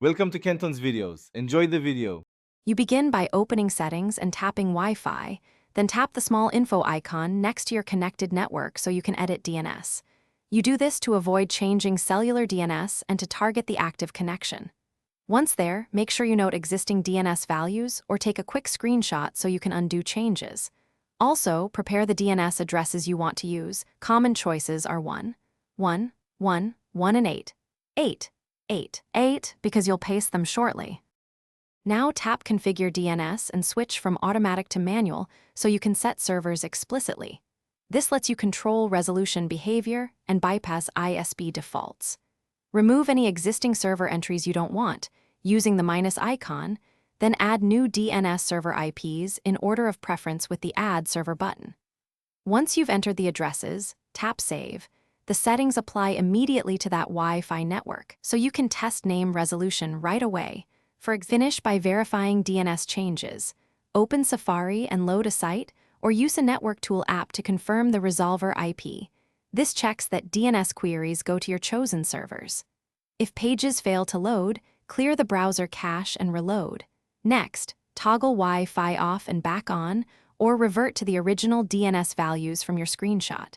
Welcome to Kenton's videos. Enjoy the video. You begin by opening Settings and tapping Wi-Fi, then tap the small info icon next to your connected network so you can edit DNS. You do this to avoid changing cellular DNS and to target the active connection. Once there, make sure you note existing DNS values or take a quick screenshot so you can undo changes. Also, prepare the DNS addresses you want to use. Common choices are 1, 1, 1, 1 and 8, 8, 8, 8 because you'll paste them shortly. Now tap Configure DNS and switch from automatic to manual so you can set servers explicitly. This lets you control resolution behavior and bypass ISP defaults. Remove any existing server entries you don't want, using the minus icon, then add new DNS server IPs in order of preference with the Add Server button. Once you've entered the addresses, tap Save. The settings apply immediately to that Wi-Fi network, so you can test name resolution right away. Finish by verifying DNS changes. Open Safari and load a site, or use a network tool app to confirm the resolver IP. This checks that DNS queries go to your chosen servers. If pages fail to load, clear the browser cache and reload. Next, toggle Wi-Fi off and back on, or revert to the original DNS values from your screenshot.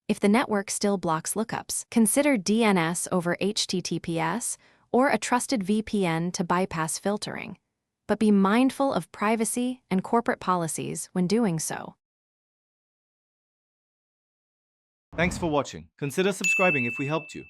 If the network still blocks lookups, consider DNS over HTTPS or a trusted VPN to bypass filtering. But be mindful of privacy and corporate policies when doing so. Thanks for watching. Consider subscribing if we helped you.